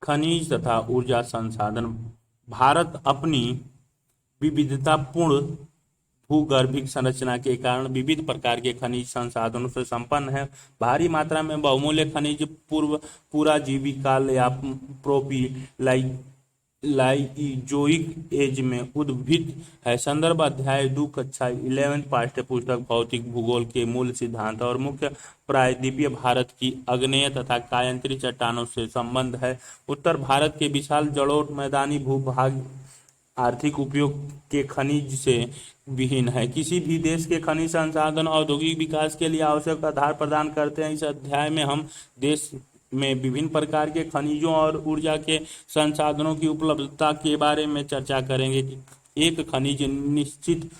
खनिज तथा ऊर्जा संसाधन। भारत अपनी विविधतापूर्ण भूगर्भिक संरचना के कारण विविध प्रकार के खनिज संसाधनों से संपन्न है। भारी मात्रा में बहुमूल्य खनिज पूरा जीवित काल या लाइजोइक एज में उद्भिद है। संदर्भ अध्याय 2 कक्षा 11 पाठ्य पुस्तक भौतिक भूगोल के मूल सिद्धांत और मुख्य प्रायद्वीपीय भारत की आग्नेय तथा कायांतरी चट्टानों से संबंध है। उत्तर भारत के विशाल जलोढ़ मैदानी भूभाग आर्थिक उपयोग के खनिज से विहीन है। किसी भी देश के खनिज संसाधन औद्योगिक विकास के लिए आवश्यक आधार प्रदान करते हैं। इस अध्याय में हम देश में विभिन्न प्रकार के खनिजों और ऊर्जा के संसाधनों की उपलब्धता के बारे में चर्चा करेंगे। एक खनिज निश्चित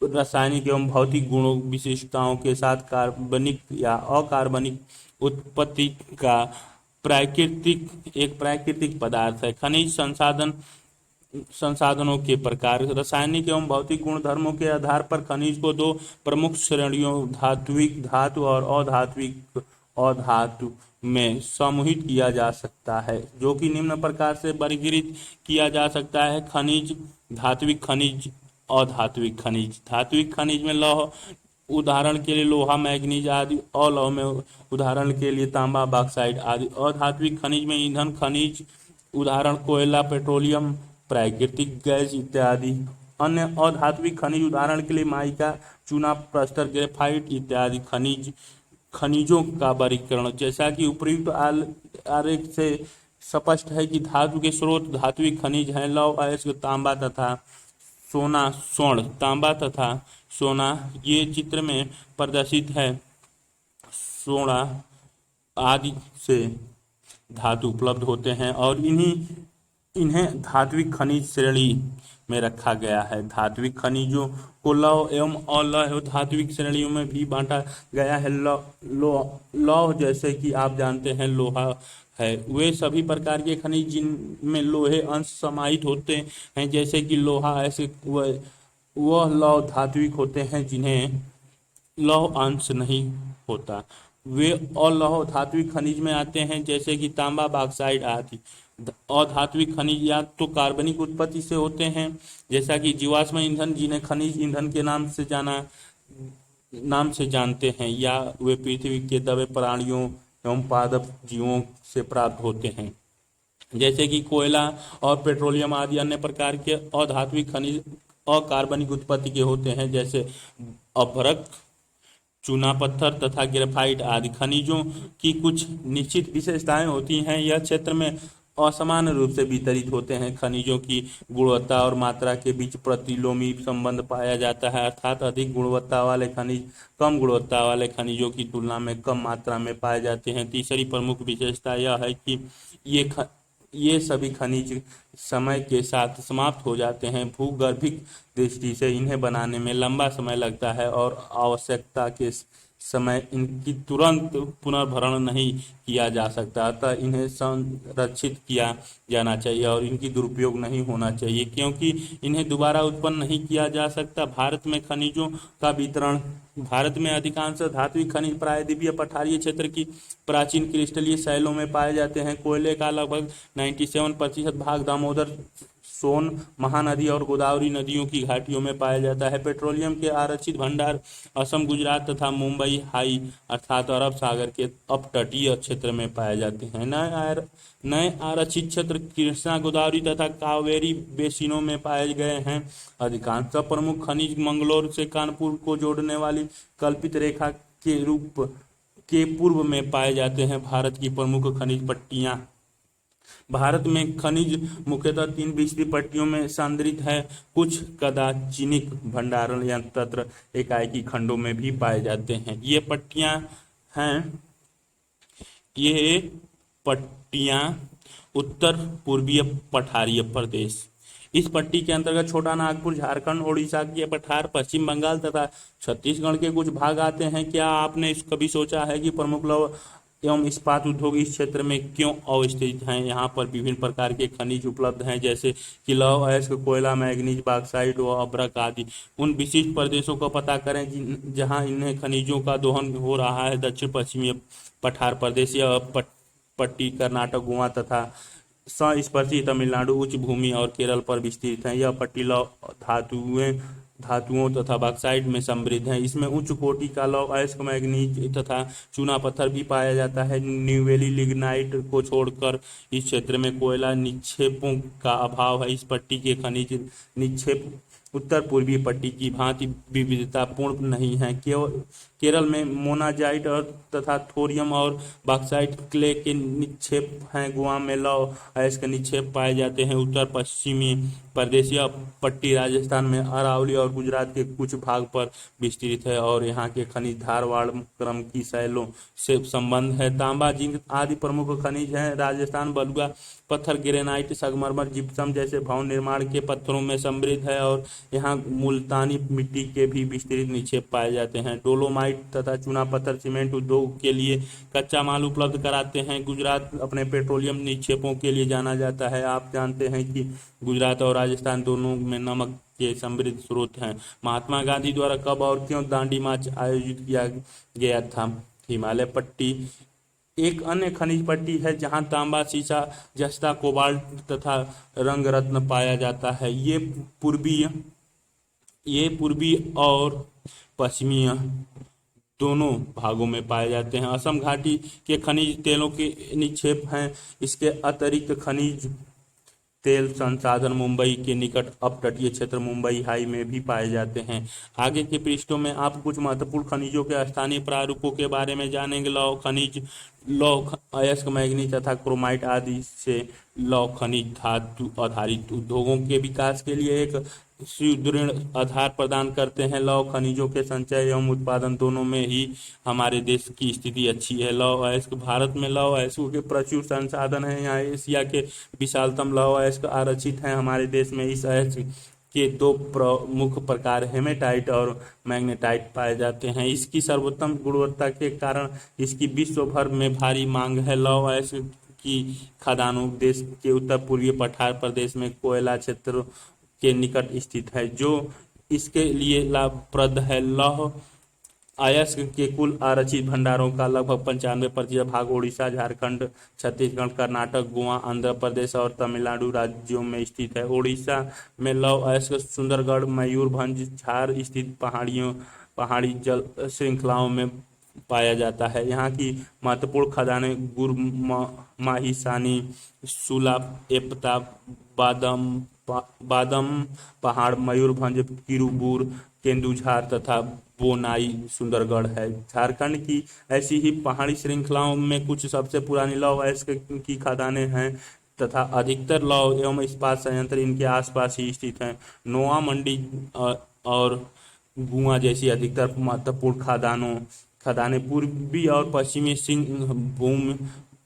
रासायनिक एवं भौतिक गुणों विशेषताओं के साथ कार्बनिक या अकार्बनिक उत्पत्ति का प्राकृतिक पदार्थ है। खनिज संसाधनों के प्रकार। रासायनिक एवं भौतिक गुण धर्मों के आधार पर खनिज को दो प्रमुख श्रेणियों धात्विक धातु और अधात्विक अधातु में समूहित किया जा सकता है, जो कि निम्न प्रकार से वर्गीकृत किया जा सकता है। खनिज, धात्विक खनिज, अधात्विक खनिज। धात्विक खनिज में लौह, उदाहरण के लिए लोहा, मैग्नीज आदि। अलौह में उदाहरण के लिए तांबा, बॉक्साइट आदि। अधात्विक खनिज में ईंधन खनिज, उदाहरण कोयला, पेट्रोलियम, प्राकृतिक गैस इत्यादि। अन्य अधात्विक खनिज उदाहरण के लिए माइका, चूना, प्रस्तर, ग्रेफाइट इत्यादि। खनिजों का वर्गीकरण। जैसा कि उपर्युक्त आरेख से स्पष्ट है कि धातु के स्रोत धात्विक खनिज हैं। लौह, अयस्क, तांबा तथा सोना, स्वर्ण, तांबा तथा सोना ये चित्र में प्रदर्शित है। सोना आदि से धातु उपलब्ध होते हैं और इन्हें धात्विक खनिज श्रेणी में रखा गया है। धात्विक खनिजों को लौह एवं अलौह धात्विक श्रेणियों में भी बांटा गया है। लौह जैसे कि आप जानते हैं लोहा है, वे सभी प्रकार के खनिज जिनमें लोहे अंश समाहित होते हैं, जैसे कि लोहा, ऐसे वह लौह धात्विक होते हैं जिन्हें लौह अंश नहीं होता। वे अलौह धात्विक खनिज में आते हैं, जैसे कि तांबा, बॉक्साइट आदि। अधात्विक खनिज या तो कार्बनिक उत्पत्ति से होते हैं, जैसा कि जीवाश्म ईंधन, जिन्हें खनिज ईंधन के नाम से जानते हैं, या वे पृथ्वी के दबे प्राणियों एवं पादप जीवों से प्राप्त होते हैं, जैसे कि कोयला और पेट्रोलियम आदि। अन्य प्रकार के अधात्विक खनिज अकार्बनिक उत्पत्ति के होते हैं, जैसे अभ्रक, चूना पत्थर तथा ग्रेफाइट आदि। खनिजों की कुछ निश्चित विशेषताएं होती हैं। यह क्षेत्र में असमान रूप से वितरित होते हैं। खनिजों की गुणवत्ता और मात्रा के बीच प्रतिलोमी संबंध पाया जाता है, अर्थात अधिक गुणवत्ता वाले खनिज कम गुणवत्ता वाले खनिजों की तुलना में कम मात्रा में पाए जाते हैं। तीसरी प्रमुख विशेषता यह है कि ये सभी खनिज समय के साथ समाप्त हो जाते हैं। भूगर्भिक दृष्टि से इन्हें बनाने में लंबा समय लगता है और आवश्यकता के समय इनकी तुरंत पुनर्भरण नहीं किया जा सकता, अतः इन्हें संरक्षित किया जाना चाहिए और इनकी दुरुपयोग नहीं होना चाहिए, क्योंकि इन्हें दोबारा उत्पन्न नहीं किया जा सकता। भारत में खनिजों का वितरण। भारत में अधिकांश धात्विक खनिज प्रायद्वीपीय पठारीय क्षेत्र की प्राचीन क्रिस्टलीय शैलों में पाए जाते हैं। कोयले का लगभग 97% भाग दामोदर, सोन, महानदी और गोदावरी नदियों की घाटियों में पाया जाता है। पेट्रोलियम के आरक्षित भंडार असम, गुजरात तथा मुंबई हाई अर्थात अरब सागर के अपतटीय क्षेत्र में पाए जाते हैं। नए आरक्षित क्षेत्र कृष्णा, गोदावरी तथा कावेरी बेसिनों में पाए गए हैं। अधिकांश प्रमुख खनिज मंगलोर से कानपुर को जोड़ने वाली कल्पित रेखा के पूर्व में पाए जाते हैं। भारत की प्रमुख खनिज पट्टियां। भारत में खनिज मुख्यतः 3 विस्तृत पट्टियों में संदर्भित है। कुछ कदाचिनिक भंडारण या तंत्र एकाएकी खंडों में भी पाए जाते हैं। ये पट्टियां उत्तर पूर्वीय पठारीय प्रदेश। इस पट्टी के अंतर्गत छोटा नागपुर, झारखंड, ओडिशा के पठार, पश्चिम बंगाल तथा छत्तीसगढ़ के कुछ भाग आते हैं। क्या आपने कभी सोचा है कि प्रमुख लौह एवं इस्पात उद्योग इस क्षेत्र में क्यों अवस्थित हैं? यहाँ पर विभिन्न प्रकार के खनिज उपलब्ध हैं, जैसे कि लौह, अयस्क, कोयला, मैग्नीज, बॉक्साइट व अभ्रक आदि। उन विशिष्ट प्रदेशों का पता करें जहाँ इन खनिजों का दोहन हो रहा है। दक्षिण पश्चिमी पठार प्रदेश, यह पट्टी कर्नाटक, गोवा तथा संस्पर्शी तमिलनाडु उच्च भूमि और केरल पर विस्तृत है। यह पट्टी लौह धातुओं तथा बॉक्साइट में समृद्ध है। इसमें उच्च कोटि का लौह अयस्क, मैग्नीज तथा चूना पत्थर भी पाया जाता है। न्यूवेली लिग्नाइट को छोड़कर इस क्षेत्र में कोयला निक्षेपों का अभाव है। इस पट्टी के खनिज निक्षेप उत्तर पूर्वी पट्टी की भांति विविधतापूर्ण नहीं है। केरल में मोनाजाइट और तथा थोरियम और बॉक्साइट क्ले के निक्षेप हैं। गोवा में लौह अयस्क निक्षेप पाए जाते हैं। उत्तर पश्चिमी प्रदेश यह पट्टी राजस्थान में अरावली और गुजरात के कुछ भाग पर विस्तृत है और यहाँ के खनिज धारवाड़ क्रम की शैलों से संबंध है। तांबा, जिंक आदि प्रमुख खनिज हैं। राजस्थान बलुआ पत्थर, ग्रेनाइट, संगमरमर, जिप्सम जैसे भवन निर्माण के पत्थरों में समृद्ध है और यहाँ मुल्तानी मिट्टी के भी विस्तृत निक्षेप पाए जाते हैं। डोलोमाइट तथा चूना पत्थर सीमेंट उद्योग के लिए कच्चा माल उपलब्ध कराते हैं। गुजरात अपने पेट्रोलियम निक्षेपों के लिए जाना जाता है। आप जानते हैं कि गुजरात और राजस्थान दोनों में नमक के समृद्ध स्रोत हैं। महात्मा गांधी द्वारा कब और क्यों दांडी मार्च आयोजित किया गया था? हिमालय पट्टी एक अन्य खनिज पट्टी है जहां तांबा, सीसा, जस्ता, कोबाल्ट तथा रंग रत्न पाया जाता है। ये पूर्वी और पश्चिमी दोनों भागों में पाए जाते हैं। असम घाटी के खनिज तेलों के निक्षेप हैं। इसके अतिरिक्त खनिज तेल संसाधन मुंबई के निकट अपतटीय क्षेत्र मुंबई हाई में भी पाए जाते हैं। आगे के पृष्ठों में आप कुछ महत्वपूर्ण खनिजों के स्थानीय प्रारूपों के बारे में जानेंगे। लौह अयस्क, मैग्नीज तथा क्रोमाइट आदि से लौह खनिज धातु आधारित उद्योगों के विकास के लिए एक सुदृढ़ आधार प्रदान करते हैं। लौह खनिजों के संचय एवं उत्पादन दोनों में ही हमारे देश की स्थिति अच्छी है। लौह अयस्क भारत में लौह अयस्कों के प्रचुर संसाधन हैं। यहाँ एशिया के विशालतम लौह अयस्क आरक्षित हैं। हमारे देश में इस अयस्क के दो प्रमुख प्रकार हेमेटाइट और मैग्नेटाइट पाए जाते हैं। इसकी सर्वोत्तम गुणवत्ता के कारण इसकी विश्व भर में भारी मांग है। लौह अयस्क की खदानों देश के उत्तर पूर्वी पठार प्रदेश में कोयला क्षेत्र के निकट स्थित है, जो इसके लिए लाभप्रद है। लौह अयस्क के कुल आरक्षित भंडारों का लगभग 95% भाग ओडिशा, झारखंड, छत्तीसगढ़, कर्नाटक, गोवा, आंध्र प्रदेश और तमिलनाडु राज्यों में स्थित है। ओडिशा में लौह अयस्क सुंदरगढ़, मयूरभंज, झार स्थित पहाड़ी जल श्रृंखलाओं में पाया जाता है। यहाँ की महत्वपूर्ण खदानें माहिसानी, सुला, एपता, बादम पहाड़, मयूरभंज, किरूबुर, केंदुझार तथा बोनाई सुंदरगढ़ है। झारखंड की ऐसी ही पहाड़ी श्रृंखलाओं में कुछ सबसे पुरानी लौह अयस्क की खदानें हैं तथा अधिकतर लौह एवं इस्पात संयंत्र इनके आसपास ही स्थित हैं। नोआ मंडी और गुआ जैसी अधिकतर महत्वपूर्ण खदानें पूर्वी और पश्चिमी सिंहभूम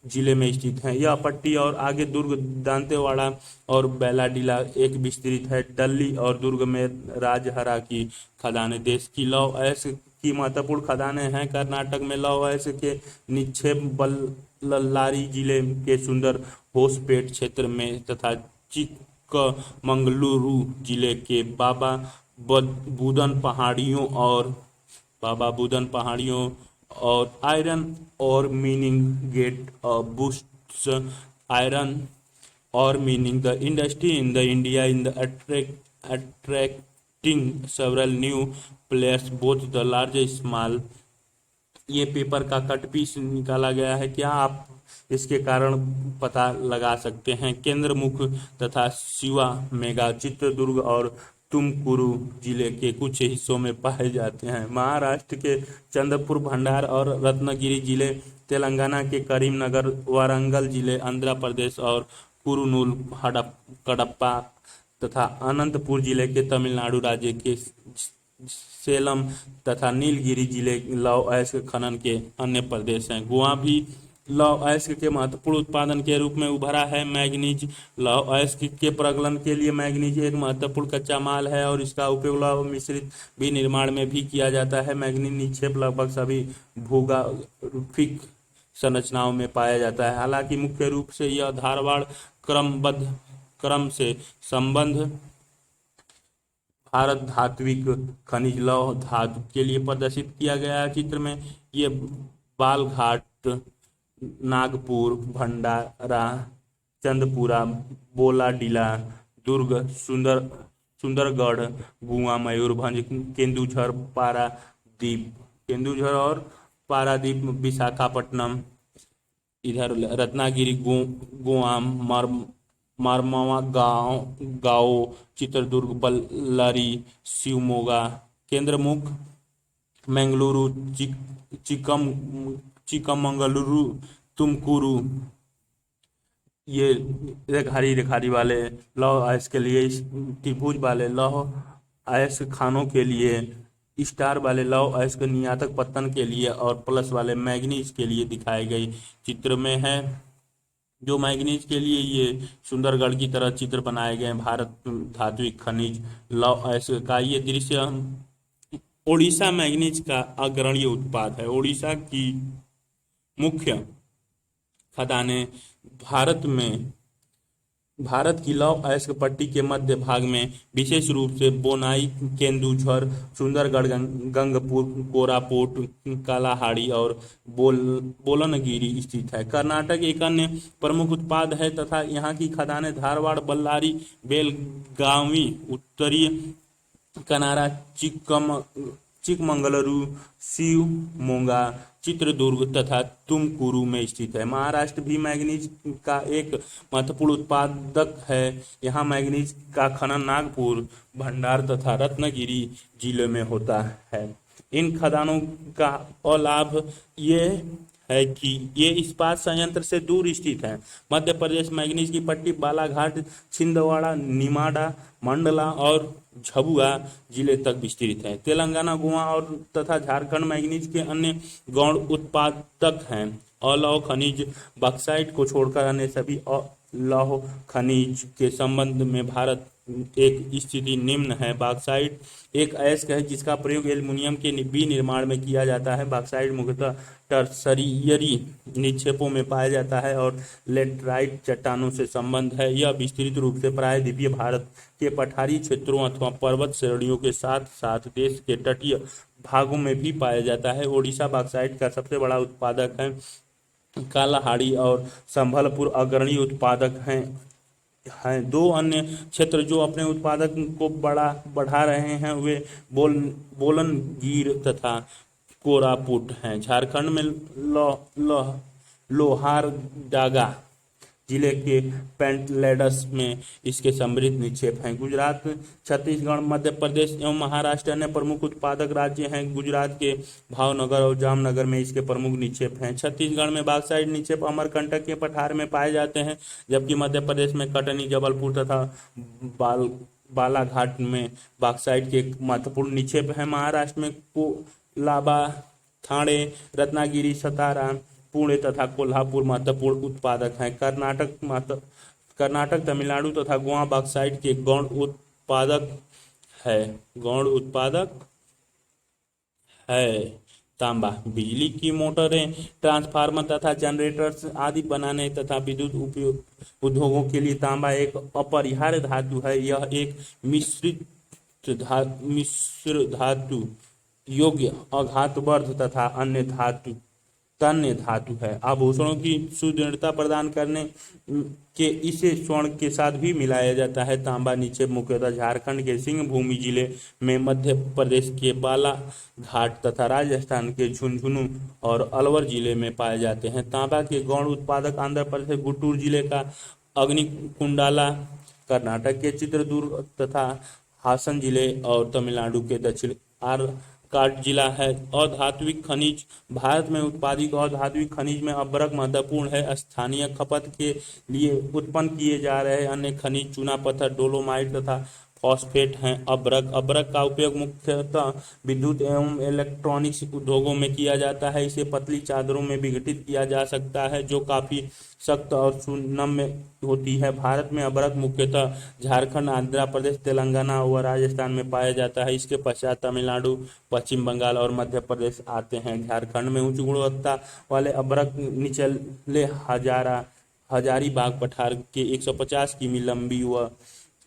जिले में स्थित हैं। यह पट्टी और आगे दुर्ग, दांतेवाड़ा और बैलाडीला एक विस्तृत है। डल्ली और दुर्ग में राजहरा की खदानें देश की लौह अयस्क की महत्वपूर्ण खदानें हैं। कर्नाटक में लौह अयस्क के निक्षेप बल्लारी जिले के सुंदर होसपेट क्षेत्र में तथा चिक्कमंगलुरु जिले के बाबा बुदन पहाड़ियों और आयरन और मीनिंग गेट बूस्ट्स आयरन और meaning the industry in the India in the attracting several new players both the large small. ये पेपर का कट पीस निकाला गया है। क्या आप इसके कारण पता लगा सकते हैं? केंद्र मुख तथा शिवा मेगा चित्रदुर्ग और तुमकुरु जिले के कुछ हिस्सों में पाए जाते हैं। महाराष्ट्र के चंद्रपुर, भंडार और रत्नागिरी जिले, तेलंगाना के करीमनगर, वारंगल जिले, आंध्र प्रदेश और कुरुनूल, कडप्पा तथा अनंतपुर जिले के तमिलनाडु राज्य के सेलम तथा नीलगिरी जिले लौह अयस्क खनन के अन्य प्रदेश हैं। गोवा भी लौह अयस्क के महत्वपूर्ण उत्पादन के रूप में उभरा है। मैग्नीज लौह अयस्क के प्रगलन के लिए मैग्नीज एक महत्वपूर्ण कच्चा माल है और इसका उपयोग लौह मिश्रित भी निर्माण में भी किया जाता है। मैग्नीज निक्षेप लगभग सभी भूग्राफिक संरचनाओं में पाया जाता है। हालांकि मुख्य रूप से यह धारवाड़ क्रम से संबंध भारत धात्विक खनिज लौह धातु के लिए प्रदर्शित किया गया है। चित्र में ये बालघाट, नागपुर, भंडारा, चंदपुरा, बोलाडीला, दुर्ग, सुंदरगढ़, गुआ, मयूरभंज, केंदुझर और पारादीप, विशाखापट्टनम, इधर रत्नागिरी, गोआम, मारमावा, गाओ, चित्रदुर्ग, बल्लारी, शिवमोगा, केंद्रमुख, मंगलुरु, चिकमंगलुरु, तुमकुरू। ये रेखारी वाले लौह अयस्क के लिए, त्रिभुज वाले लौह अयस्क खानों के लिए, स्टार वाले लौह अयस्क नियातक पत्तन के लिए और प्लस वाले मैग्नीज के लिए दिखाए गए चित्र में है। जो मैग्नीज के लिए ये सुंदरगढ़ की तरह चित्र बनाए गए भारत धात्विक खनिज लौह अयस्क का ये दृश्य ओडिशा मैग्नीज का अग्रणी उत्पाद है। ओडिशा की मुख्य खदानें भारत की लौह अयस्क पट्टी के मध्य भाग में विशेष रूप से बोनाई, केंदुझर, सुंदरगढ़, गंगपुर, कोरापुट, कालाहाड़ी और बोलनगिरी स्थित है। कर्नाटक एक अन्य प्रमुख उत्पाद है तथा यहाँ की खदानें धारवाड़, बल्लारी, बेलगावी, उत्तरी कनारा, चिकमंगलुरु, शिवमोगा, चित्रदुर्ग तथा तुमकुरू में स्थित है। महाराष्ट्र भी मैग्नीज का एक महत्वपूर्ण उत्पादक है। यहाँ मैग्नीज का खनन नागपुर, भंडार तथा रत्नागिरी जिले में होता है। इन खदानों का अलाभ ये है कि ये इस्पात संयंत्र से दूर स्थित है। मध्य प्रदेश मैग्नीज की पट्टी बालाघाट, छिंदवाड़ा, निमाड़ा, मंडला और झाबुआ जिले तक विस्तृत है। तेलंगाना, गोवा और तथा झारखंड मैग्नीज के अन्य गौण उत्पादक हैं। अलौह खनिज बॉक्साइट को छोड़कर अन्य सभी लौह खनिज के संबंध में भारत एक स्थिति निम्न है। बॉक्साइट एक अयस्क है जिसका प्रयोग एल्युमिनियम के विनिर्माण में किया जाता है। बॉक्साइट मुख्यतः टर्सरियरी निक्षेपों में पाया जाता है और लेटराइट चट्टानों से संबंध है। यह विस्तृत रूप से प्रायद्वीपीय भारत के पठारी क्षेत्रों अथवा पर्वत श्रेणियों के साथ साथ देश के तटीय भागों में भी पाया जाता है। ओडिशा बॉक्साइट का सबसे बड़ा उत्पादक है। कालाहाड़ी और संभलपुर अग्रणी उत्पादक हैं। दो अन्य क्षेत्र जो अपने उत्पादक को बढ़ा रहे हैं वे बोलनगिर तथा कोरापुट हैं। झारखंड में लोहारडागा जिले के पेंटलेडस में इसके समृद्ध निक्षेप हैं। गुजरात, छत्तीसगढ़, मध्य प्रदेश एवं महाराष्ट्र अन्य प्रमुख उत्पादक राज्य हैं। गुजरात के भावनगर और जामनगर में इसके प्रमुख निक्षेप हैं। छत्तीसगढ़ में बॉक्साइट निक्षेप अमरकंटक के पठार में पाए जाते हैं, जबकि मध्य प्रदेश में कटनी, जबलपुर तथा बालाघाट में बॉक्साइट के महत्वपूर्ण निक्षेप हैं। महाराष्ट्र में कोलाबा, ठाणे, रत्नागिरी, सतारा, पुणे तथा कोल्हापुर महत्वपूर्ण उत्पादक हैं। कर्नाटक, तमिलनाडु तथा गोवा बॉक्साइट के गौण उत्पादक है। तांबा बिजली की मोटरें, ट्रांसफार्मर तथा जनरेटर्स आदि बनाने तथा विद्युत उद्योगों के लिए तांबा एक अपरिहार्य धातु है। यह एक मिश्र धातु योग्य, अघातवर्ध तथा तन्य धातु है। आभूषणों की सुदृढ़ता प्रदान करने के इसे स्वर्ण के साथ भी मिलाया जाता है। तांबा निक्षेप मुख्यतः झारखंड के सिंहभूमि जिले में, मध्य प्रदेश के बालाघाट तथा राजस्थान के झुंझुनू और अलवर जिले में पाए जाते हैं। तांबा के गौण उत्पादक आंध्र प्रदेश गुंटूर जिले का अग्निकुंडाला, कर्नाटक के चित्रदुर्ग तथा हासन जिले और तमिलनाडु के दक्षिण आर्काट जिला है। अधात्विक खनिज भारत में उत्पादित अधात्विक खनिज में अभ्रक महत्वपूर्ण है। स्थानीय खपत के लिए उत्पन्न किए जा रहे अन्य खनिज चूना पत्थर, डोलोमाइट तथा फॉस्फेट हैं। अभ्रक का उपयोग मुख्यतः विद्युत एवं इलेक्ट्रॉनिक्स उद्योगों में किया जाता है। इसे पतली चादरों में विघटित किया जा सकता है जो काफी सख्त और सुनम्य होती है। भारत में अभ्रक मुख्यतः झारखंड, आंध्र प्रदेश, तेलंगाना व राजस्थान में पाया जाता है। इसके पश्चात तमिलनाडु, पश्चिम बंगाल और मध्य प्रदेश आते हैं। झारखंड में उच्च गुणवत्ता वाले अभ्रक निचले हजारीबाग पठार के 150 किमी लंबी व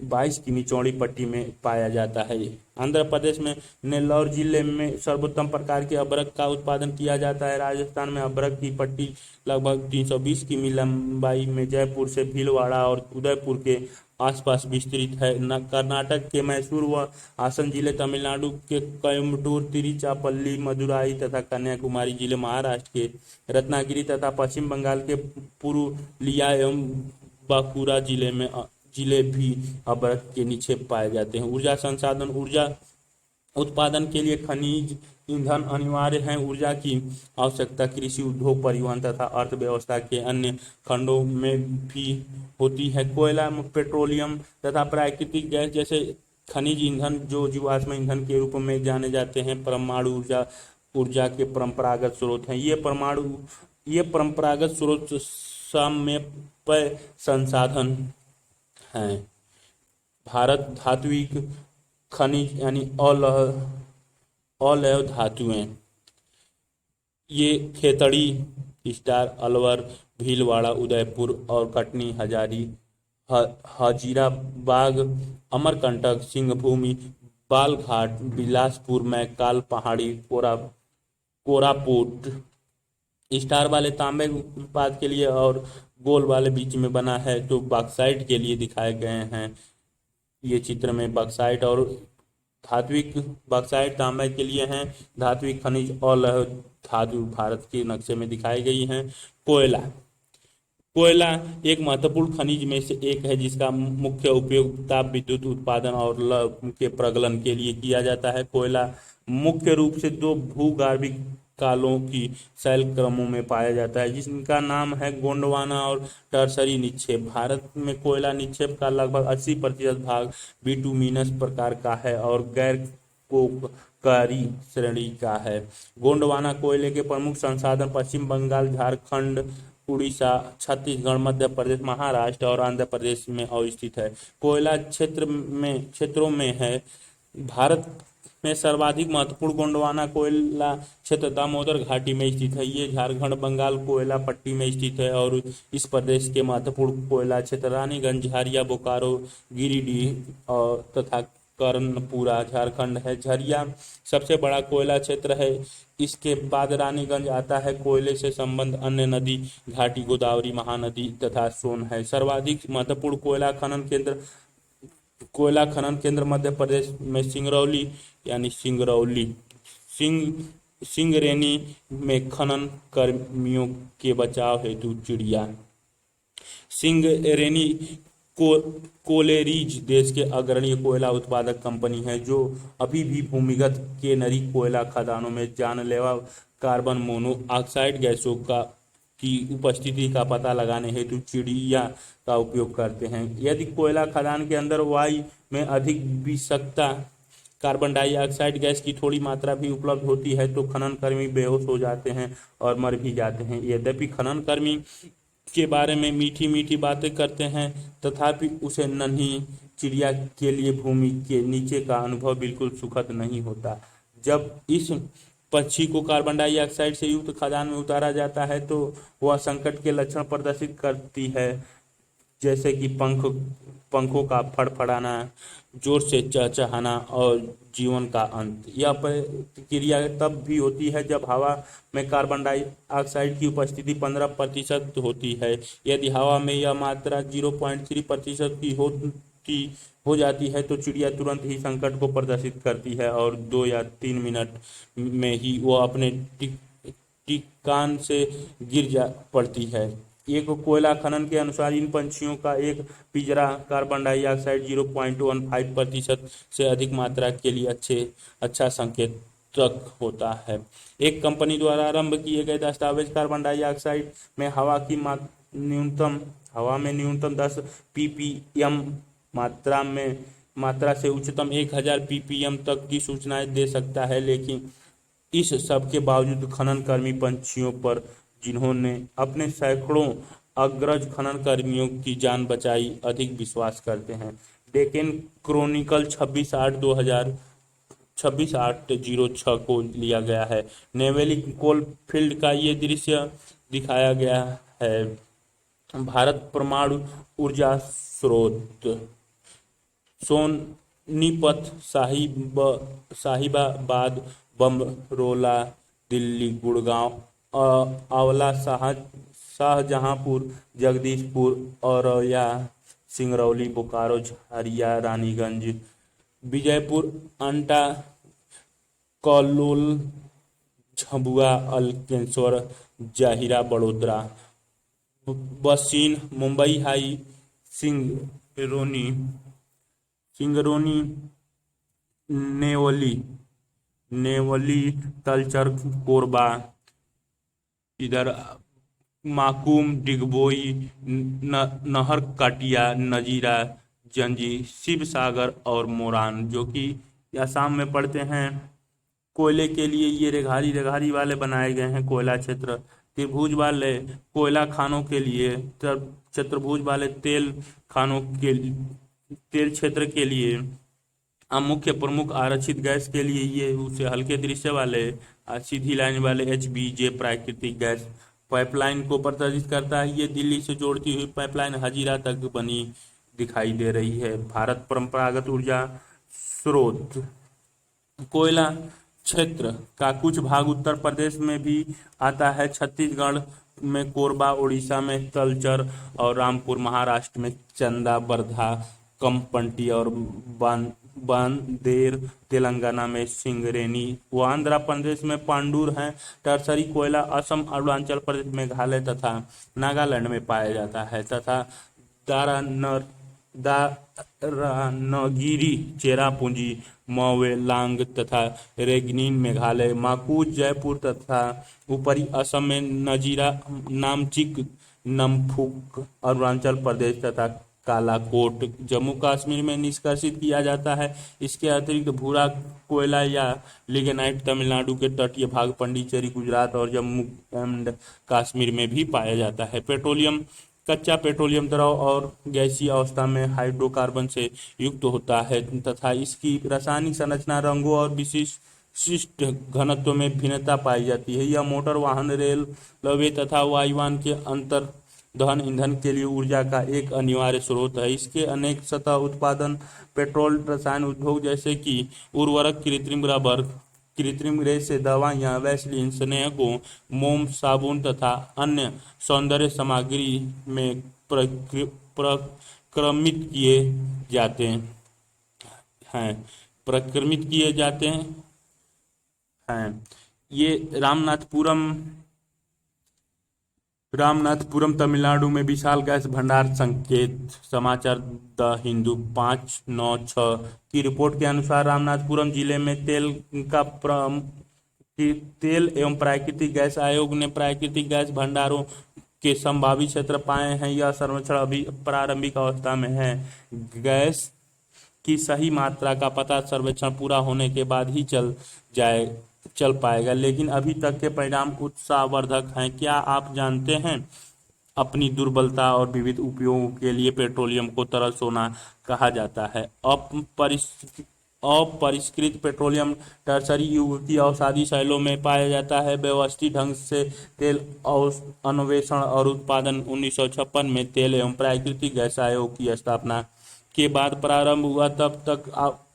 22 किमी चौड़ी पट्टी में पाया जाता है। आंध्र प्रदेश में नेल्लौर जिले में सर्वोत्तम प्रकार के अभ्रक का उत्पादन किया जाता है। राजस्थान में अभ्रक की पट्टी लगभग 320 किमी लंबाई में जयपुर से भीलवाड़ा और उदयपुर के आसपास विस्तृत है। कर्नाटक के मैसूर व हासन जिले, तमिलनाडु के कोयम्बटूर, तिरुचिरापल्ली, मदुराई तथा कन्याकुमारी जिले, महाराष्ट्र के रत्नागिरी तथा पश्चिम बंगाल के पुरुलिया एवं बांकुरा जिले भी अभ्रक के निक्षेप पाए जाते हैं। ऊर्जा संसाधन, ऊर्जा उत्पादन के लिए खनिज ईंधन अनिवार्य है। ऊर्जा की आवश्यकता कृषि, उद्योग, परिवहन तथा अर्थव्यवस्था के अन्य खंडों में भी होती है। कोयला, पेट्रोलियम तथा प्राकृतिक गैस जैसे खनिज ईंधन जो जीवाश्म ईंधन के रूप में जाने जाते हैं, परमाणु ऊर्जा के परंपरागत स्रोत हैं। ये परंपरागत स्रोत साम्यपय संसाधन हैं। भारत धात्विक खनिज यानी अलौह धातुएं, ये खेतड़ी, स्टार, अलवर, भीलवाड़ा, उदयपुर और कटनी, हजीराबाग, अमरकंटक, सिंहभूमि, बालघाट, बिलासपुर, मैकाल पहाड़ी, कोरापुट। स्टार वाले तांबे उत्पाद के लिए और गोल वाले बीच में बना है तो बॉक्साइट के लिए दिखाए गए हैं। ये चित्र में बॉक्साइट और धात्विक, बॉक्साइट तांबे के लिए हैं, धात्विक खनिज और लौह धातु भारत के नक्शे में दिखाई गई हैं। कोयला एक महत्वपूर्ण खनिज में से एक है जिसका मुख्य उपयोग ताप विद्युत उत्पादन और लौह के प्रगलन के लिए किया जाता है। कोयला मुख्य रूप से 2 भूगर्भीय कालों की शैल क्रमों में पाया जाता है जिनका नाम है गोंडवाना और टर्सरी निक्षेप। भारत में कोयला निक्षेप का लगभग 80% भाग बिटुमिनस प्रकार का है और गैर कोककारी श्रेणी का है। गोंडवाना कोयले के प्रमुख संसाधन पश्चिम बंगाल, झारखंड, उड़ीसा, छत्तीसगढ़, मध्य प्रदेश, महाराष्ट्र और आंध्र प्रदेश में अवस्थित है। कोयला क्षेत्रों में है। भारत में सर्वाधिक महत्वपूर्ण गोंडवाना कोयला क्षेत्र दामोदर घाटी में स्थित है। ये झारखंड बंगाल कोयला पट्टी में स्थित है और इस प्रदेश के महत्वपूर्ण कोयला क्षेत्र रानीगंज, झरिया, बोकारो, गिरिडीह और तथा कर्णपुरा झारखंड है। झरिया सबसे बड़ा कोयला क्षेत्र है। इसके बाद रानीगंज आता है। कोयले से संबंध अन्य नदी घाटी गोदावरी, महानदी तथा सोन है। सर्वाधिक महत्वपूर्ण कोयला खनन केंद्र मध्य प्रदेश में सिंगरौली यानी सिंगरेनी में खनन कर्मियों के बचाव हेतु चिड़िया। सिंगरेनी कोलेरीज देश के अग्रणी कोयला उत्पादक कंपनी है जो अभी भी भूमिगत केनरी कोयला खदानों में जानलेवा कार्बन मोनोऑक्साइड गैसों की उपस्थिति का पता लगाने हेतु चिड़िया का उपयोग करते हैं। यदि कोयला खदान के अंदर वायु में अधिक विषाक्तता कार्बन डाइऑक्साइड गैस की थोड़ी मात्रा भी उपलब्ध होती है तो खनन कर्मी बेहोश हो जाते हैं और मर भी जाते हैं। यद्यपि खनन कर्मी के बारे में मीठी मीठी बातें करते हैं तथापि उसे नन्ही चिड़िया के लिए भूमि के नीचे का अनुभव बिल्कुल सुखद नहीं होता। जब इस पक्षी को कार्बन डाइऑक्साइड से युक्त खदान में उतारा जाता है तो वह संकट के लक्षण प्रदर्शित करती है, जैसे कि पंखों का फड़फड़ाना, जोर से चहचहाना और जीवन का अंत। यह प्रक्रिया तब भी होती है जब हवा में कार्बन डाइऑक्साइड की उपस्थिति 15% होती है। यदि हवा में यह मात्रा 0.3% की हो जाती है तो चिड़िया तुरंत ही संकट को प्रदर्शित करती है और 2 या 3 मिनट में ही वो अपने ठिकान से पड़ती है। एक कोयला खनन के अनुसार इन पंछियों का एक पिंजरा कार्बन डाइऑक्साइड 0.15% से अधिक मात्रा के लिए अच्छा संकेतक होता है। एक कंपनी द्वारा आरंभ किए गए दस्तावेज कार्बन डाइऑक्साइड में हवा में न्यूनतम 10 ppm मात्रा से उच्चतम 1000 ppm तक की सूचनाएं दे सकता है, लेकिन इस सब के बावजूद खनन कर्मी पंछियों पर, जिन्होंने अपने सैकड़ों अग्रज खनन कर्मियों की जान बचाई, अधिक विश्वास करते हैं। डेक्कन क्रॉनिकल 26/8/06 को लिया गया है। नेवेली कोलफील्ड का ये दृश्य दिखाया गया है। भारत परमाणु ऊर्जा स्रोत। सोनीपत, साहिबाबाद, बमरोला, दिल्ली, गुड़गांव, आंवला, शाहजहांपुर, जगदीशपुर, औरैया, सिंगरौली, बोकारो, झरिया, रानीगंज, विजयपुर, अंटा, कलोल, झाबुआ, अलकेश्वर, जहीरा, बड़ोदरा, बसीन, मुंबई हाई, सिंगरौली, नेवली, तलचर, कोरबा, इधर माकूम, डिगबोई, नहरकटिया, नजीरा, जंजी, शिव सागर और मोरान, जो कि असम में पड़ते हैं। कोयले के लिए ये रेघारी वाले बनाए गए हैं कोयला क्षेत्र। त्रिभुज वाले कोयला खानों के लिए, चतुर्भुज वाले तेल क्षेत्र के लिए, मुख्य प्रमुख आरक्षित गैस के लिए ये उसे हल्के दृश्य वाले सीधी लाइन वाले HBJ प्राकृतिक गैस पाइपलाइन को प्रदर्शित करता है। ये दिल्ली से जोड़ती हुई पाइपलाइन हजीरा तक बनी दिखाई दे रही है। भारत परंपरागत ऊर्जा स्रोत। कोयला क्षेत्र का कुछ भाग उत्तर प्रदेश में भी आता है, छत्तीसगढ़ में कोरबा, उड़ीसा में तलचर और रामपुर, महाराष्ट्र में चंदा, वर्धा, कमपंटी और बांदेर, तेलंगाना में सिंगरेनी व आंध्र प्रदेश में पांडुर है। टर्सरी कोयला असम, अरुणाचल प्रदेश, मेघालय तथा नागालैंड में पाया जाता है तथा दारानगिरी, चेरापूंजी, मोवेलांग तथा रेंगनिंग मेघालय, माकुज, जयपुर तथा ऊपरी असम में नजीरा, नामचिक, नमफुक अरुणाचल प्रदेश तथा कालाकोट जम्मू कश्मीर में निष्कासित किया जाता है। इसके अतिरिक्त भूरा कोयला या लिग्नाइट तमिलनाडु के तटीय भाग, पांडिचेरी, गुजरात और जम्मू एंड कश्मीर में भी पाया जाता है। पेट्रोलियम। कच्चा पेट्रोलियम द्रव और गैसीय अवस्था में हाइड्रोकार्बन से युक्त होता है तथा इसकी रासायनिक संरचना, रंगों और विशिष्ट घनत्व में भिन्नता पाई जाती है। यह मोटर वाहन, रेल, लवे तथा वायुयान के अंतर दहन ईंधन के लिए ऊर्जा का एक अनिवार्य स्रोत है। इसके अनेक सतह उत्पादन, पेट्रोल रसायन उद्योग जैसे कि उर्वरक, कृत्रिम रबर, कृत्रिम रेशे, दवाइयाँ, वैसलीन, स्नेहकों, मोम, साबुन तथा अन्य सौंदर्य सामग्री में प्रक्रमित किए जाते हैं। ये रामनाथपुरम तमिलनाडु में विशाल गैस भंडार संकेत। समाचार द हिंदू 5/9/6 की रिपोर्ट के अनुसार रामनाथपुरम जिले में तेल एवं प्राकृतिक गैस आयोग ने प्राकृतिक गैस भंडारों के संभावित क्षेत्र पाए हैं। यह सर्वेक्षण अभी प्रारंभिक अवस्था में है। गैस की सही मात्रा का पता सर्वेक्षण पूरा होने के बाद ही चल पाएगा, लेकिन अभी तक के परिणाम उत्साहवर्धक हैं। क्या आप जानते हैं, अपनी दुर्बलता और विविध उपयोगों के लिए पेट्रोलियम को तरल सोना कहा जाता है। अपरिष्कृत पेट्रोलियम टर्सरी युग की अवसादी शैलों में पाया जाता है। व्यवस्थित ढंग से तेल अन्वेषण और उत्पादन 1956 में तेल एवं प्राकृतिक गैस आयोग की स्थापना के बाद प्रारंभ हुआ। तब तक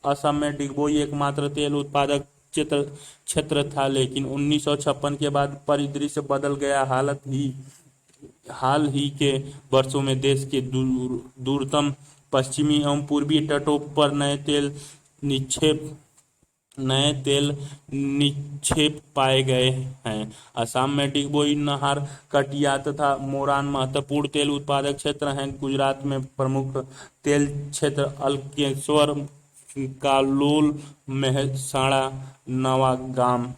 असम में डिगबोई एकमात्र तेल उत्पादक क्षेत्र था, लेकिन 1956 के बाद परिदृश्य बदल गया। हाल ही के वर्षों में देश के दूरतम पश्चिमी एवं पूर्वी तटों पर नए तेल निक्षेप पाए गए हैं। असम में डिगबोई, नाहरकटिया तथा मोरान महत्वपूर्ण तेल उत्पादक क्षेत्र हैं। गुजरात में प्रमुख तेल क्षेत्र अलकेश्वर, कालोल, मेहसाणा, नवागाम,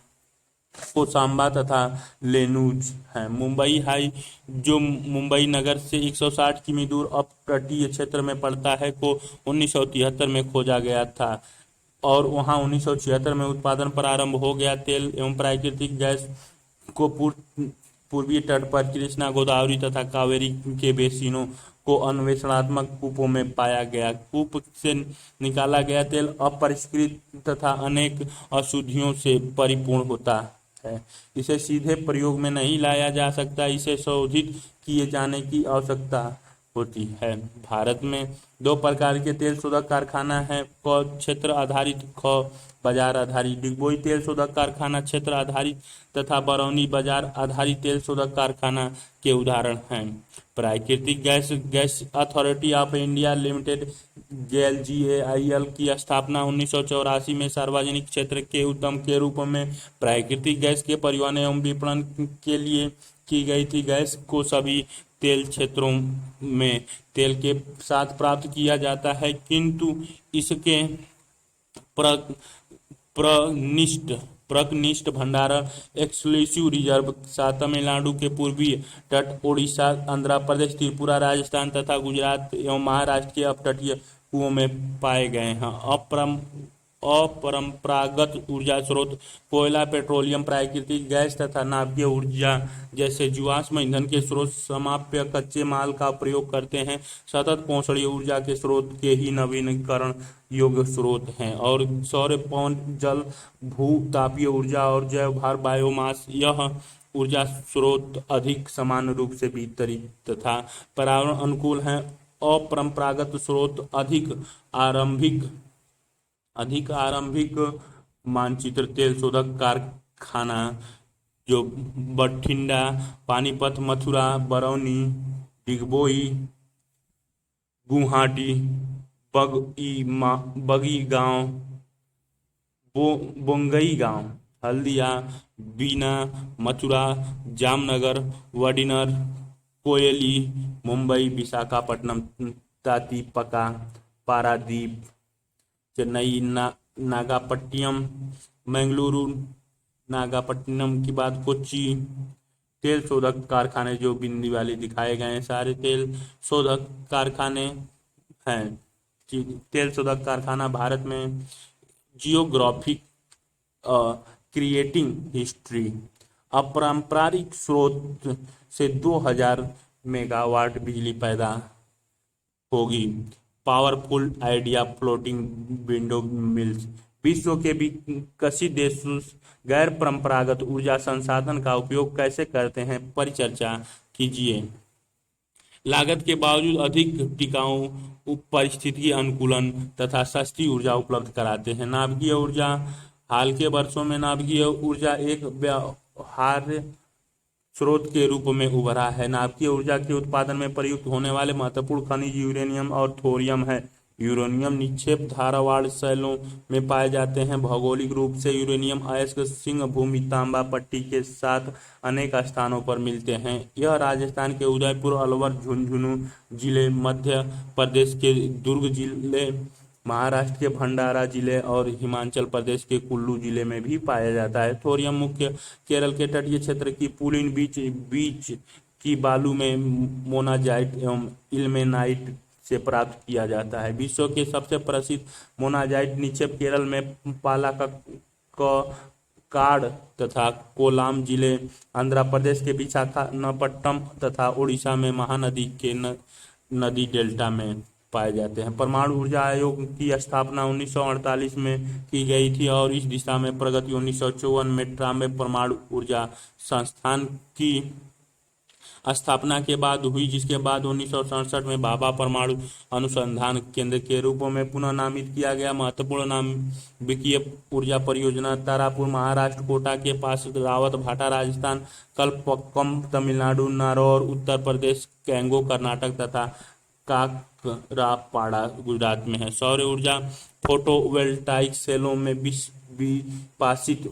कोसांबा तथा लेनूज है। मुंबई हाई, जो मुंबई नगर से 160 किमी दूर अपतटीय क्षेत्र में पड़ता है, को 1973 में खोजा गया था और वहां 1976 में उत्पादन प्रारंभ हो गया। तेल एवं प्राकृतिक गैस को पूर्वी तट पर कृष्णा, गोदावरी तथा कावेरी के बेसिनों को अन्वेषणात्मक कूपों में पाया गया। कूप से निकाला गया तेल अपरिष्कृत तथा अनेक अशुद्धियों से परिपूर्ण होता है। इसे सीधे प्रयोग में नहीं लाया जा सकता, इसे शोधित किए जाने की आवश्यकता होती है। भारत में दो प्रकार के तेल शोधक कारखाना है, क क्षेत्र आधारित, ख बाजार आधारित। डिगबोई तेल शोधक कारखाना क्षेत्र आधारित तथा बरौनी बाजार आधारित तेल शोधक कारखाना के उदाहरण हैं। प्राकृतिक gas gas authority of India limited GAIL GAIL की स्थापना 1984 में सार्वजनिक क्षेत्र के उद्यम के रूप में प्राकृतिक गैस के परिवहन एवं विपणन के लिए की गई थी। गैस को सभी तेल क्षेत्रों में तेल के साथ प्राप्त किया जाता है, किंतु इसके प्र प्रनिष्ठ प्रकनिष्ठ भंडारण एक्सक्लूसिव रिजर्व साथ तमिलनाडु के पूर्वी तट, ओडिशा, आंध्र प्रदेश, त्रिपुरा, राजस्थान तथा गुजरात एवं महाराष्ट्र के अपतटीय कुओं में पाए गए हैं। अपरंपरागत ऊर्जा स्रोत कोयला, पेट्रोलियम, प्राकृतिक गैस तथा नाभिकीय ऊर्जा जैसे जीवाश्म ईंधन के स्रोत समाप्य कच्चे माल का प्रयोग करते हैं। सतत पोषणीय ऊर्जा के स्रोत के ही नवीनीकरण योग्य स्रोत हैं और सौर, पवन, जल, भू तापीय ऊर्जा और जैव भार बायोमास यह ऊर्जा स्रोत अधिक समान रूप से वितरित तथा पर्यावरण अनुकूल हैं। अपरंपरागत स्रोत अधिक आरंभिक मानचित्र तेल शोधक कारखाना जो बठिंडा, पानीपत, मथुरा, बरौनी, डिगबोई, गुवाहाटी, बगीगांव, बोंगईगांव, हल्दिया, बीना, मथुरा, जामनगर, वडीनर, कोयली, मुंबई, विशाखापट्टनम, तातीपका, पारादीप, चेन्नई, नागापट्टिनम, बेंगलुरु, नागापट्टिनम के बाद कोच्चि। तेल शोधक कारखाने जो बिंदी वाले दिखाए गए हैं सारे तेल शोधक कारखाने हैं। तेल शोधक कारखाना भारत में जियोग्राफिक क्रिएटिंग हिस्ट्री अपारंपरिक स्रोत से 2000 मेगावाट बिजली पैदा होगी। Powerful idea floating window mills विश्व के विकसित देशों गैर परंपरागत ऊर्जा संसाधन का उपयोग कैसे करते हैं, परिचर्चा कीजिए। लागत के बावजूद अधिक टिकाऊ, परिस्थिति अनुकूलन तथा सस्ती ऊर्जा उपलब्ध कराते हैं। नाभिकीय ऊर्जा हाल के वर्षों में नाभिकीय ऊर्जा एक व्यवहार्य स्रोत के रूप में उभरा है। नाभिकीय ऊर्जा के उत्पादन में प्रयुक्त होने वाले महत्वपूर्ण खनिज यूरेनियम और थोरियम है। यूरेनियम निक्षेप धारावाड़ शैलों में पाए जाते हैं। भौगोलिक रूप से यूरेनियम अयस्क सिंह भूमि तांबा पट्टी के साथ अनेक स्थानों पर मिलते हैं। यह राजस्थान के उदयपुर, अलवर, झुंझुनू जिले, मध्य प्रदेश के दुर्ग जिले, महाराष्ट्र के भंडारा जिले और हिमाचल प्रदेश के कुल्लू जिले में भी पाया जाता है। थोरियम मुख्य केरल के तटीय क्षेत्र की पुलिन बीच की बालू में मोनाजाइट एवं इल्मेनाइट से प्राप्त किया जाता है। विश्व के सबसे प्रसिद्ध मोनाजाइट निक्षेप केरल में पालाक्काड़ तथा कोल्लाम जिले, आंध्र प्रदेश के विशाखापट्टनम तथा उड़ीसा में महानदी के नदी डेल्टा में पाए जाते हैं। परमाणु ऊर्जा आयोग की स्थापना 1948 में की गई थी और इस दिशा में प्रगति 1954 में ट्रामे परमाणु ऊर्जा संस्थान की स्थापना के बाद हुई, जिसके बाद 1967 में भाभा परमाणु अनुसंधान केंद्र के रूप में पुनः नामित किया गया। महत्वपूर्ण नाभिकीय ऊर्जा परियोजना तारापुर महाराष्ट्र, कोटा के पास रावत भाटा राजस्थान, कल्पक्कम तमिलनाडु, नारौर उत्तर प्रदेश, कैंगो कर्नाटक तथा काकरापाड़ा गुजरात में है। सौर ऊर्जा फोटोवोल्टाइक सेलों में विपासित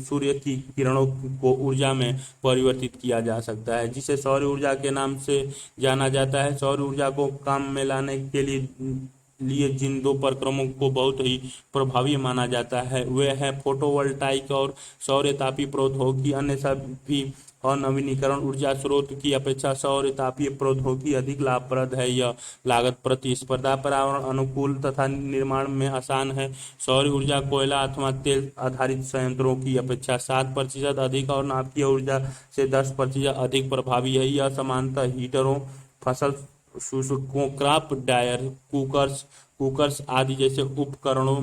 सूर्य की किरणों को ऊर्जा में परिवर्तित किया जा सकता है, जिसे सौर ऊर्जा के नाम से जाना जाता है। सौर ऊर्जा को काम में लाने के लिए जिन दो प्रक्रमों को बहुत ही प्रभावी माना जाता है वे हैं फोटोवोल्टाइक और सौर तापीय प्रौद्योगिकी। अन्य सभी और नवीनीकरण ऊर्जा स्रोत की अपेक्षा सौर तापीय प्रौद्योगिकी अधिक लाभप्रद है। यह लागत प्रतिस्पर्धा, पर्यावरण अनुकूल तथा निर्माण में आसान है। सौर ऊर्जा कोयला अथवा तेल आधारित संयंत्रों की अपेक्षा 7% अधिक और नाभिकीय ऊर्जा से 10% अधिक प्रभावी है। यह समानतः हीटरों, फसल सूचकों, क्रॉप ड्रायर, कुकर्स आदि जैसे उपकरणों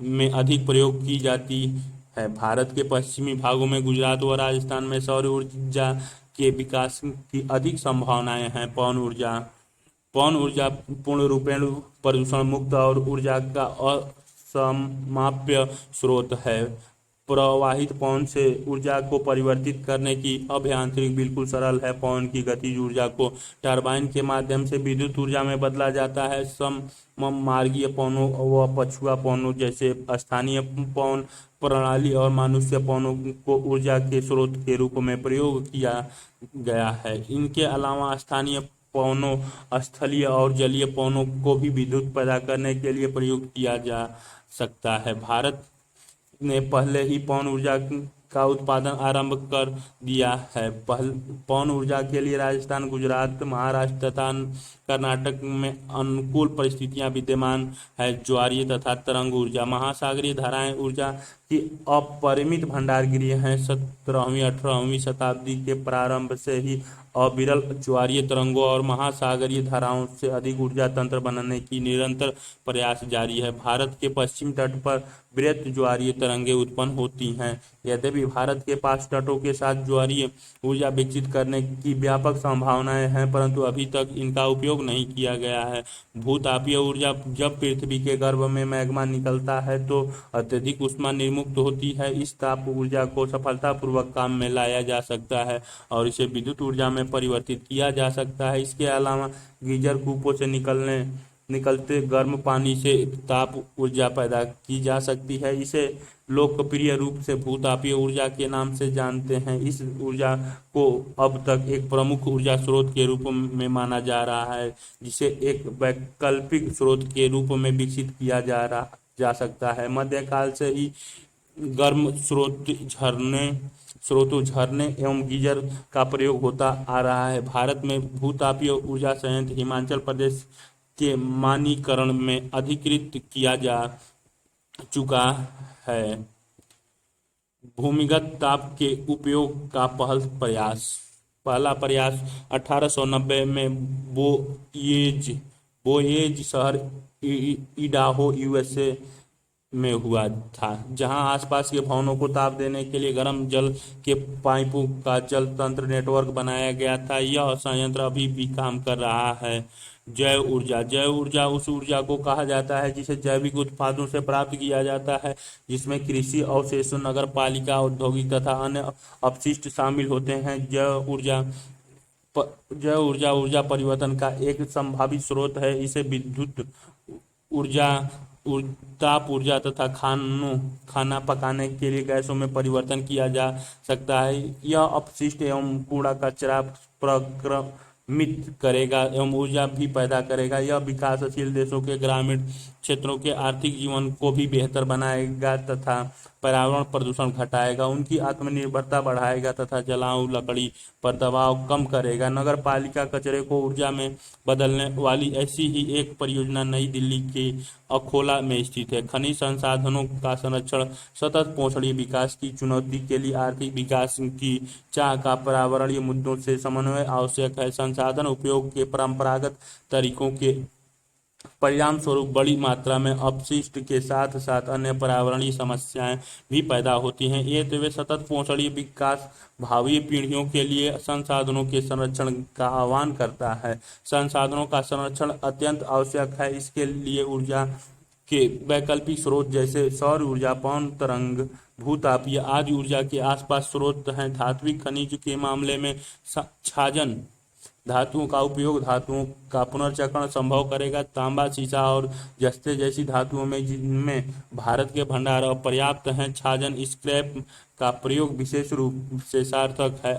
में अधिक प्रयोग की जाती है। भारत के पश्चिमी भागों में गुजरात व राजस्थान में सौर ऊर्जा के विकास की अधिक संभावनाएं हैं। पवन ऊर्जा पूर्ण रूपेण प्रदूषण मुक्त और ऊर्जा का असमाप्य स्रोत है। प्रवाहित पवन से ऊर्जा को परिवर्तित करने की अभियांत्रिक बिल्कुल सरल है। पवन की गतिज ऊर्जा को टरबाइन के माध्यम से विद्युत ऊर्जा में बदला जाता है। सममार्गीय पवनों व पछुआ पवनों जैसे स्थानीय पवन प्रणाली और मनुष्य पवनों को ऊर्जा के स्रोत के रूप में प्रयोग किया गया है। इनके अलावा स्थानीय पवनों, स्थलीय और जलीय पवनों को भी विद्युत पैदा करने के लिए प्रयोग किया जा सकता है। भारत ने पहले ही पवन ऊर्जा का उत्पादन आरंभ कर दिया है। पवन ऊर्जा के लिए राजस्थान, गुजरात, महाराष्ट्र तथा कर्नाटक में अनुकूल परिस्थितियां विद्यमान है। ज्वारीय तथा तरंग ऊर्जा, महासागरीय धाराएं ऊर्जा की अपरिमित भंडारगृह हैं। 17वीं-18वीं शताब्दी के प्रारंभ से ही अविरल ज्वारीय तरंगों और महासागरीय धाराओं से अधिक ऊर्जा तंत्र बनाने की निरंतर प्रयास जारी है। भारत के पश्चिम तट पर वृहत ज्वारीय तरंगें उत्पन्न होती हैं। यद्यपि भारत के पास तटों के साथ ज्वारीय ऊर्जा विकसित करने की व्यापक संभावनाएं हैं, परंतु अभी तक इनका उपयोग नहीं किया गया है। भूतापीय ऊर्जा, जब पृथ्वी के गर्भ में मैग्मा निकलता है तो अत्यधिक ऊष्मा निर्मुक्त होती है। इस ताप ऊर्जा को सफलतापूर्वक काम में लाया जा सकता है और इसे विद्युत ऊर्जा में परिवर्तित किया जा सकता है। इसके अलावा गीजर कूपों से निकलते गर्म पानी से ताप ऊर्जा पैदा की जा सकती है। इसे लोकप्रिय रूप से भूतापीय ऊर्जा के नाम से जानते हैं। इस ऊर्जा को अब तक एक प्रमुख ऊर्जा स्रोत के रूप में माना जा रहा है, जिसे एक वैकल्पिक स्रोत के रूप में विकसित किया जा सकता है। मध्यकाल से ही गर्म स्रोतों, झरने एवं गीजर का प्रयोग होता आ रहा है। भारत में भूतापीय ऊर्जा संयंत्र हिमाचल प्रदेश के मानीकरण में अधिकृत किया जा चुका है। भूमिगत ताप के उपयोग का पहला प्रयास 1890 में बोयेज शहर इडाहो, यूएसए में हुआ था, जहां आसपास के भवनों को ताप देने के लिए गर्म जल के पाइपों का जल तंत्र नेटवर्क बनाया गया था। यह संयंत्र अभी भी काम कर रहा है। जैव ऊर्जा उस ऊर्जा को कहा जाता है जिसे जैविक उत्पादों से प्राप्त किया जाता है, जिसमें कृषि अवशेषों, नगर पालिका, औद्योगिक तथा अन्य अपशिष्ट शामिल होते हैं। जैव ऊर्जा परिवर्तन का एक संभावित स्रोत है। इसे विद्युत ऊर्जा, ताप ऊर्जा तथा खाना पकाने के लिए गैसों में परिवर्तन किया जा सकता है। यह अपशिष्ट एवं कूड़ा कचरा प्रक्रमित करेगा एवं ऊर्जा भी पैदा करेगा। यह विकासशील देशों के ग्रामीण क्षेत्रों के आर्थिक जीवन को भी बेहतर बनाएगा तथा पर्यावरण प्रदूषण घटाएगा, उनकी आत्मनिर्भरता बढ़ाएगा तथा जलाऊ लकड़ी पर दबाव कम करेगा। नगर पालिका कचरे को ऊर्जा में बदलने वाली ऐसी ही एक परियोजना नई दिल्ली के अकोला में स्थित है। खनिज संसाधनों का संरक्षण, सतत पहुंचड़ीय विकास की चुनौती के लिए आर्थिक विकास की चाह का पर्यावरणीय मुद्दों से समन्वय आवश्यक है। संसाधन उपयोग के परंपरागत तरीकों के परिणाम स्वरूप बड़ी मात्रा में अपशिष्ट के साथ साथ अन्य पर्यावरणीय समस्याएं भी पैदा होती हैं। ये तो वे सतत पहुंचड़ीय विकास भावी पीढ़ियों के लिए संसाधनों के संरक्षण का आह्वान करता है। संसाधनों का संरक्षण अत्यंत आवश्यक है। इसके लिए ऊर्जा के वैकल्पिक स्रोत जैसे सौर ऊर्जा, पवन तरंग, भूतापीय आदि ऊर्जा के आसपास स्रोत हैं। धात्विक खनिज के मामले में छाजन धातुओं का उपयोग धातुओं का पुनर्चक्रण संभव करेगा। तांबा, सीसा और जस्ते जैसी धातुओं में, जिनमें भारत के भंडार अपर्याप्त हैं, छाजन स्क्रैप का प्रयोग विशेष रूप से सार्थक है।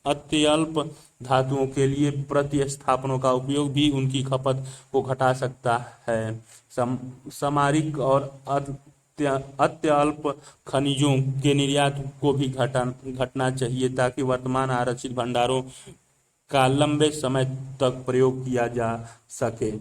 अत्यल्प धातुओं के लिए प्रतिस्थापनों का उपयोग भी उनकी खपत को घटा सकता है। सामरिक और अत्यल्प खनिजों के निर्यात को भी घटना चाहिए ताकि वर्तमान आरक्षित भंडारों का लंबे समय तक प्रयोग किया जा सके।